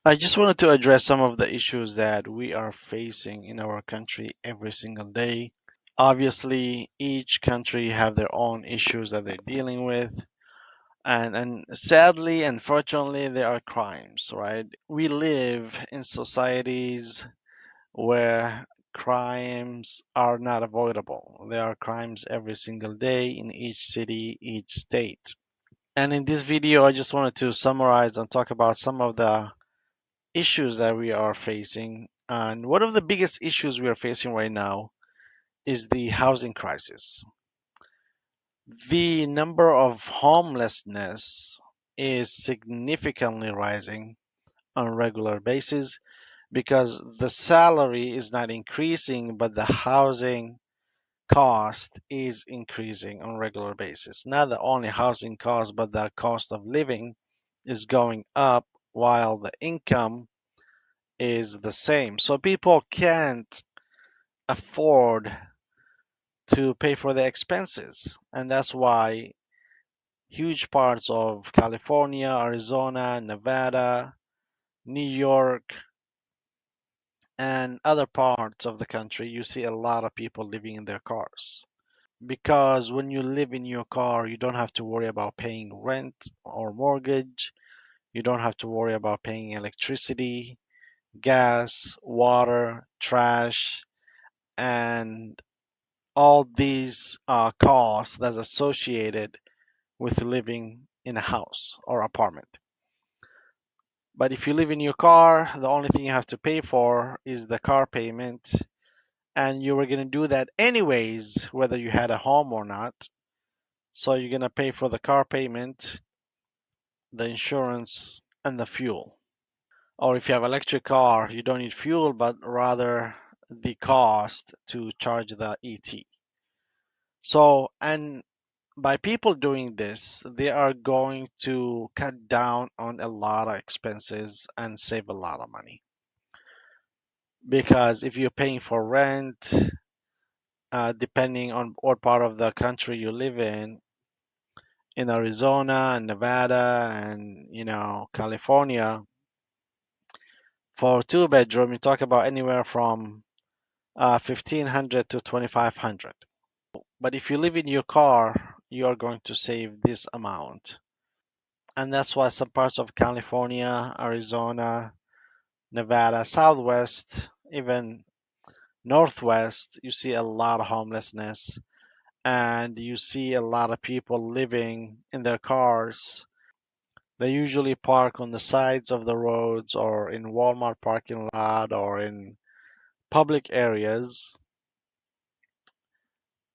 I just wanted to address some of the issues that we are facing in our country every single day. Obviously, each country have their own issues that they're dealing with, and sadly, unfortunately, there are crimes, right? We live in societies where crimes are not avoidable. There are crimes every single day in each city, each state. And in this video, I just wanted to summarize and talk about some of the issues that we are facing. And one of the biggest issues we are facing right now is the housing crisis. The number of homelessness is significantly rising on a regular basis because the salary is not increasing, but the housing cost is increasing on a regular basis. Not the only housing cost, but the cost of living is going up while the income is the same. So people can't afford to pay for the expenses. And that's why huge parts of California, Arizona, Nevada, New York, and other parts of the country, you see a lot of people living in their cars. Because when you live in your car, you don't have to worry about paying rent or mortgage. You don't have to worry about paying electricity, gas, water, trash, and all these costs that's associated with living in a house or apartment. But if you live in your car, the only thing you have to pay for is the car payment, and you were going to do that anyways, whether you had a home or not. So you're going to pay for the car payment, the insurance, and the fuel. Or if you have electric car, you don't need fuel, but rather the cost to charge the ET. So, and by people doing this, they are going to cut down on a lot of expenses and save a lot of money. Because if you're paying for rent, depending on what part of the country you live in Arizona and Nevada and California, for two bedroom, you talk about anywhere from 1,500 to 2,500. But if you live in your car, you are going to save this amount. And that's why some parts of California, Arizona, Nevada, Southwest, even Northwest, you see a lot of homelessness and you see a lot of people living in their cars. They usually park on the sides of the roads or in Walmart parking lot or in public areas.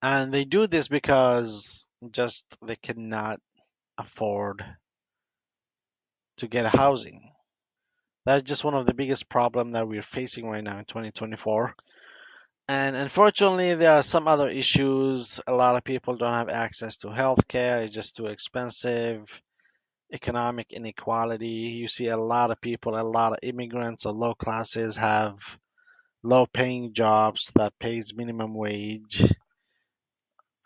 And they do this because just they cannot afford to get a housing. That's just one of the biggest problem that we're facing right now in 2024. And unfortunately, there are some other issues. A lot of people don't have access to healthcare. It's just too expensive. Economic inequality. You see a lot of people, a lot of immigrants or low classes have low paying jobs that pays minimum wage.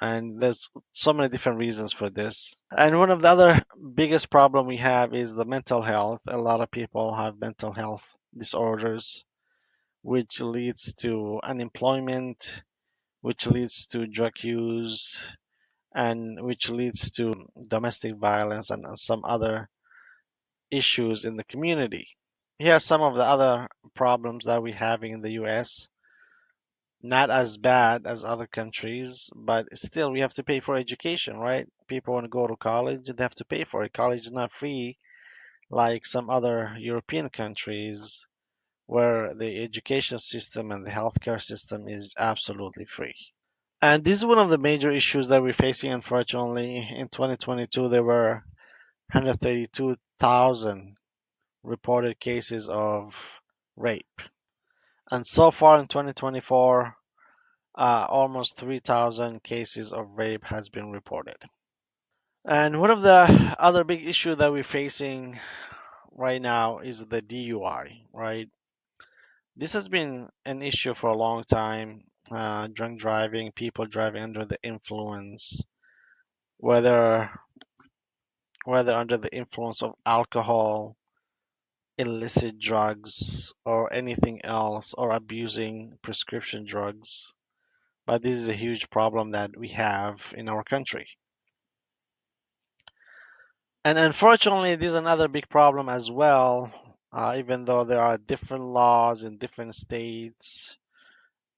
And there's so many different reasons for this. And one of the other biggest problem we have is the mental health. A lot of people have mental health disorders, which leads to unemployment, which leads to drug use, and which leads to domestic violence and some other issues in the community. Here are some of the other problems that we're having in the US. Not as bad as other countries, but still we have to pay for education, right? People want to go to college, they have to pay for it. College is not free like some other European countries where the education system and the healthcare system is absolutely free. And this is one of the major issues that we're facing, unfortunately. In 2022, there were 132,000 reported cases of rape. And so far in 2024, almost 3,000 cases of rape has been reported. And one of the other big issues that we're facing right now is the DUI, right? This has been an issue for a long time. Drunk driving, people driving under the influence, whether whether under the influence of alcohol, illicit drugs or anything else or abusing prescription drugs. But this is a huge problem that we have in our country. And unfortunately, this is another big problem as well, even though there are different laws in different states,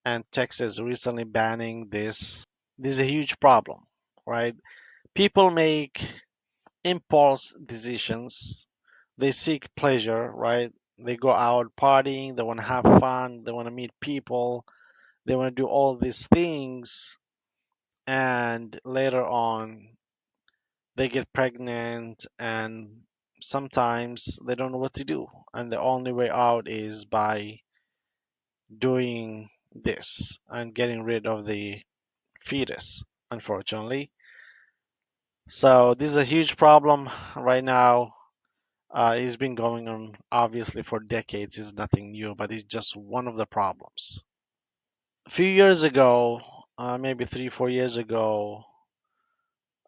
and Texas recently banning this. This is a huge problem, right? People make impulse decisions. They seek pleasure, right? They go out partying, they want to have fun, they want to meet people, they want to do all these things, and later on they get pregnant, and sometimes they don't know what to do, and the only way out is by doing this and getting rid of the fetus, unfortunately. So this is a huge problem right now. It's been going on obviously for decades. It's nothing new, but it's just one of the problems. A few years ago, maybe 3, 4 years ago,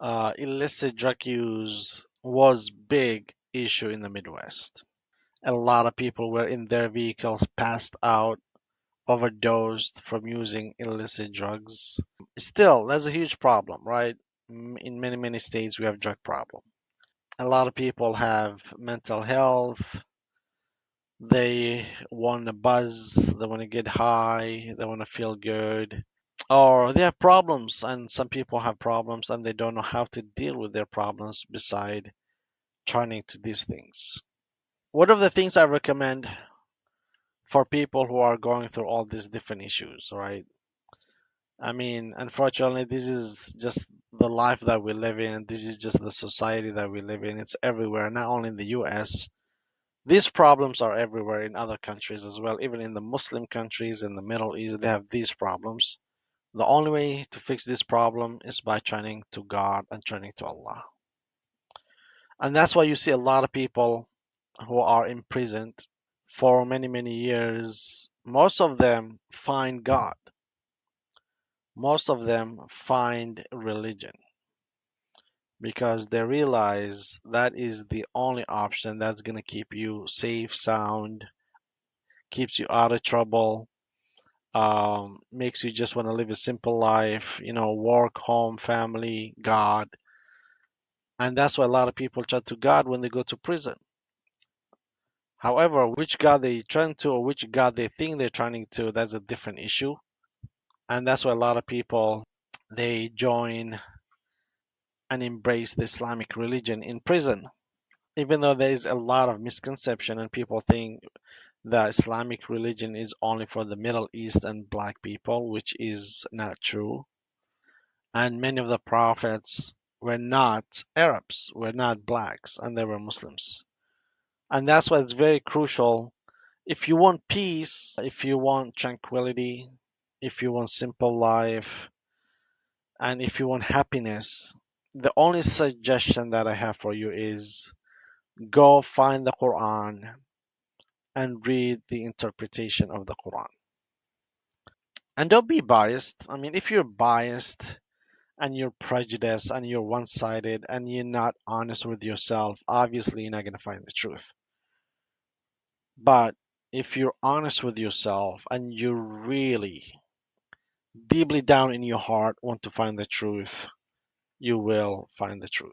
illicit drug use was big issue in the Midwest. A lot of people were in their vehicles, passed out, overdosed from using illicit drugs. Still, that's a huge problem, right? In many, many states, we have drug problem. A lot of people have mental health. They want to buzz, they want to get high, they want to feel good, or they have problems, and some people have problems and they don't know how to deal with their problems beside turning to these things. One of the things I recommend for people who are going through all these different issues, right? I mean, unfortunately, this is just the life that we live in. This is just the society that we live in. It's everywhere, not only in the US. These problems are everywhere in other countries as well. Even in the Muslim countries in the Middle East, they have these problems. The only way to fix this problem is by turning to God and turning to Allah. And that's why you see a lot of people who are imprisoned for many, many years. Most of them find God. Most of them find religion because they realize that is the only option that's going to keep you safe, sound, keeps you out of trouble, makes you just want to live a simple life, work, home, family, God. And that's why a lot of people turn to God when they go to prison. However, which God they turn to or which God they think they're turning to, that's a different issue. And that's why a lot of people they join and embrace the Islamic religion in prison. Even though there is a lot of misconception and people think that Islamic religion is only for the Middle East and black people, which is not true. And many of the prophets were not Arabs, were not blacks, and they were Muslims. And that's why it's very crucial. If you want peace, if you want tranquility, if you want simple life, and if you want happiness, the only suggestion that I have for you is go find the Quran and read the interpretation of the Quran. And don't be biased. I mean, if you're biased and you're prejudiced and you're one sided and you're not honest with yourself, obviously you're not going to find the truth. But if you're honest with yourself and you really deeply down in your heart want to find the truth, you will find the truth.